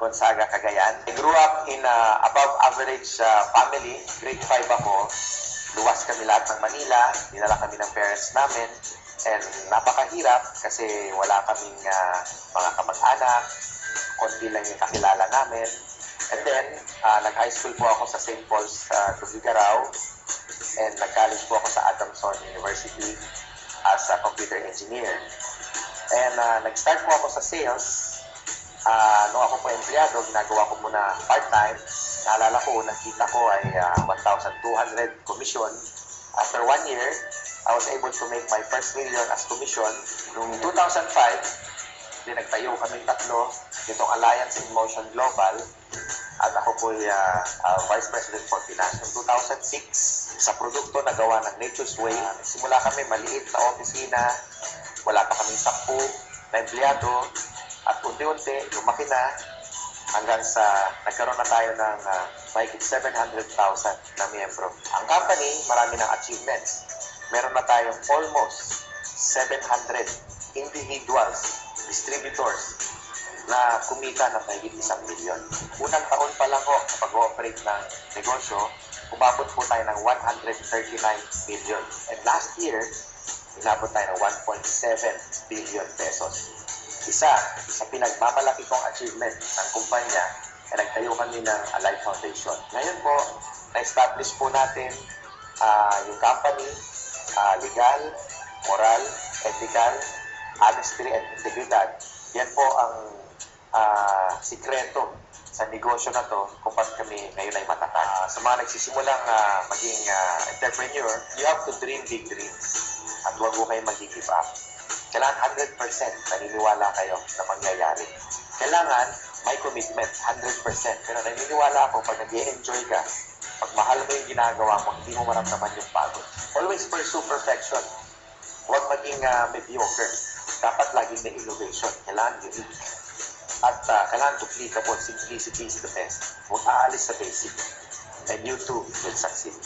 Gonzaga, Cagayan. I grew up in above average family. Grade 5 ako. Luwas kami lahat ng Manila. Dinala kami ng parents namin. And napakahirap kasi wala kaming mga kamag-anak. Konti lang yung kakilala namin. And then, nag-high school po ako sa St. Paul's Tugigaraw. And nag-college po ako sa Adamson University as a computer engineer. And nag-start po ako sa sales. Nung ako po empleyado, ginagawa ko muna part-time. Naalala ko, nakita ko ay 1,200 commission. After 1 year, I was able to make my first million as commission. Noong 2005, nagtayo kaming tatlo, itong Alliance in Motion Global. At ako po ay Vice President for Finance. Noong 2006, sa produkto na gawa ng Nature's Way, nagsimula kami maliit na opisina, wala pa kaming 10 na empleyado, at unti-unti, lumaki na hanggang sa nagkaroon na tayo ng mahigit 700,000 na miyembro. Ang company, marami ng achievements. Meron na tayong almost 700 individuals, distributors, na kumita ng mahigit 1 milyon. Unang taon pa lang ko, pag-ooperate ng negosyo, umabot po tayo ng 139 million. And last year, inabot tayo ng 1.7 billion pesos. Isa pinagmamalaki kong achievement ng kumpanya na nagtayo kami ng Alive Foundation. Ngayon po, na-establish po natin yung company, legal, moral, ethical, honesty and integridad. Yan po ang sikreto sa negosyo na to kung bakit kami ngayon ay matatag. Sa mga nagsisimulang maging entrepreneur, you have to dream big dreams at huwag mo kayo mag-give up. Kailangan 100% naniniwala kayo na mangyayari. Kailangan may commitment, 100%. Pero naniniwala ako pag nag-enjoy ka, pag mahal mo yung ginagawa mo, hindi mo maramdaman yung pagod. Always pursue perfection. Huwag maging mediocre. Dapat laging may innovation. Kailangan unique. At kailangan duplicable. Simplicity is the best. Huwag aalis sa basic. And you too will succeed.